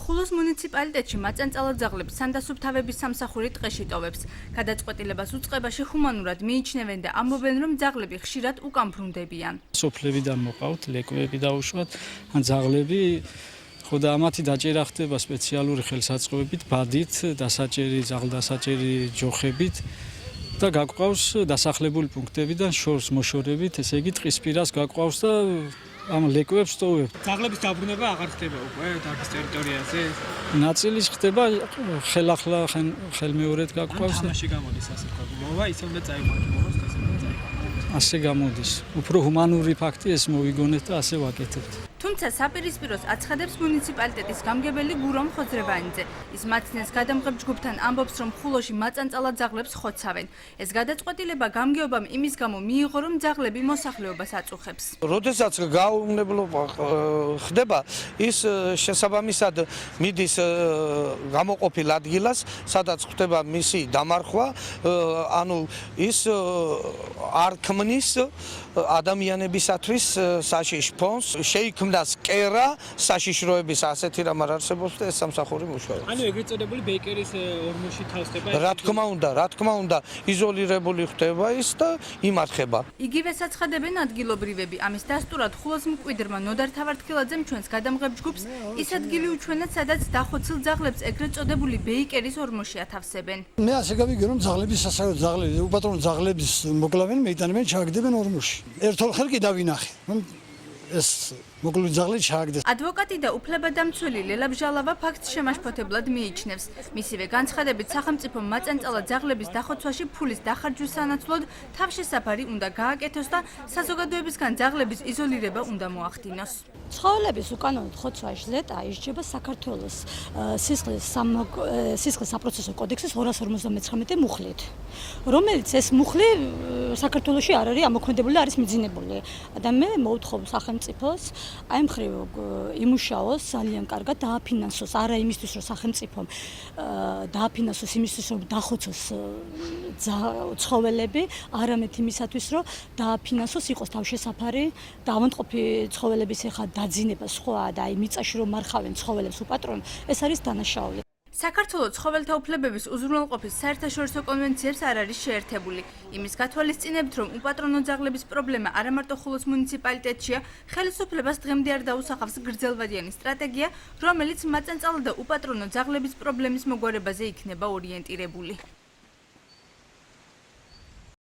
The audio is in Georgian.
ხულოს მუნიციპალიტეტში მაწანწალა ძაღლებს სანდასუფთავების სამსახური ტყეში ტოვებს. გადაწყვეტილებას უწყებაში ჰუმანურად მიიჩნევენ და ამბობენ, რომ ძაღლები ხშირად უკან ბრუნდებიან. სოფლებიდან მოყავთ ლეკვები დაუშვათ, ან ძაღლები ხო და ამათი დაჭერა ხდება სპეციალური ხელსაწყოებით, ბადით, დასაჭერი, ძაღლდასაჭერი ჯოხებით და გაგვყავს დასახლებული პუნქტებიდან შორს მოშორებით, ესე იგი ტყის პირას გაგვყავს და ამ ლეკვებს ტოვებ. ძაღლების დაბრუნება აღარ ხდება უკვე დაბის ტერიტორიაზე. ნაწილის ხდება ხელახლა ხელმეორედ გაგვყავს და თამაში გამოდის ასე თქვა. მოვა ისე უნდა წაიმართოს ასე უნდა წაიმართოს. ასე გამოდის. უფრო ჰუმანური ფაქტი ეს მოვიგონეთ და ასე ვაკეთებთ. თუმცა საპირისპიროს აცხადებს მუნიციპალიტეტის გამგებელი გურამ ხოძრევანიძე. ის მაცნეს გადამღებ ჯგუფთან ამბობს, რომ ხულოში მაწანწალა ძაღლებს ხოცავენ. ეს გადაწყვეტილება გამგეობამ იმის გამო მიიღო, რომ ძაღლები მოსახლეობას აწუხებს. როდესაც გაუვნებლობა ხდება, ის შესაბამისად მიდის გამოყოფილ ადგილას, სადაც ხდება მისი დამარხვა, ანუ ის არ ქმნის ადამიანებისათვის საშიშ ფონს, შეიქმნას კერა საშიშროების ასეთი რამ არ არსებობს და ეს სამსახური მუშაობს. ანუ ეგრეთ წოდებული ბეიკერის ორმოში თავსდება. რა თქმა უნდა, იზოლირებული ხდება ის და იმარხება. იგივე საცხადებენ ადგილობრივები. ამის დასტურად ხულოს მკვიდრმა ნოდარ თავართქილაძემ ჩვენს გადამღებ ჯგუფს ის ადგილი უჩვენა, სადაც დახოცილ ძაღლებს ეგრეთ წოდებული ბეიკერის ორმოში ათავსებენ. მე ასე გავიგე, რომ ძაღლების სასაურო ძაღლები, უპატრონო ძაღლების მოკლავენ, მეიტანებენ, ჩააგდებენ ორმოში. ერთօრ ხელ კი დავინახე, რომ ეს მოკლული ძაღლი ჩააგდეს. ადვოკატი და უფლებადამცველი ლელა ბჟალავა ფაქტს შემაშფოთებლად მიიჩნევს. მისივე განცხადებით, სახელმწიფო მაწანწალა ძაღლების დახოცვაში ფულის დახარჯვის სანაცვლოდ თავშესაფარი უნდა გააკეთოს და საზოგადოებისგან ძაღლების იზოლირება უნდა მოახდინოს. ცხოველების უკანონოდ ხოცვა ჟლეტა ისჯება საქართველოს სისხლის საპროცესო კოდექსის 259 მუხლით, რომელიც ეს მუხლი საქართველოში არ არის ამოქმედებული, არის მიძინებული. და მე მოვთხოვ სახელმწიფოს აი მხრივ იმუშაოს ძალიან კარგად დააფინანსოს, არა იმისთვის რომ სახელმწიფომ დააფინანსოს იმისთვის რომ დახოცოს ცხოველები, არამედ იმისათვის რომ დააფინანსოს იყოს თავშესაფარი და ავადმყოფი ცხოველების ეხა დაძინება სხვა და აი მიწაში რომ მარხავენ ცხოველებს უპატრონო, ეს არის დანაშაული. საქართველოს ცხოველთა უფლებების უზრუნველყოფის საერთაშორისო კონვენციებს არ არის შეერთებული. იმის გათვალისწინებით, რომ უპატრონო ძაღლების პრობლემა არა მარტო ხულოს მუნიციპალიტეტშია, ხელისუფლებას დღემდე არ დაუსახავს გრძელვადიანი სტრატეგია, რომელიც მაწანწალა და უპატრონო ძაღლების პრობლემის მოგვარებაზე იქნება ორიენტირებული.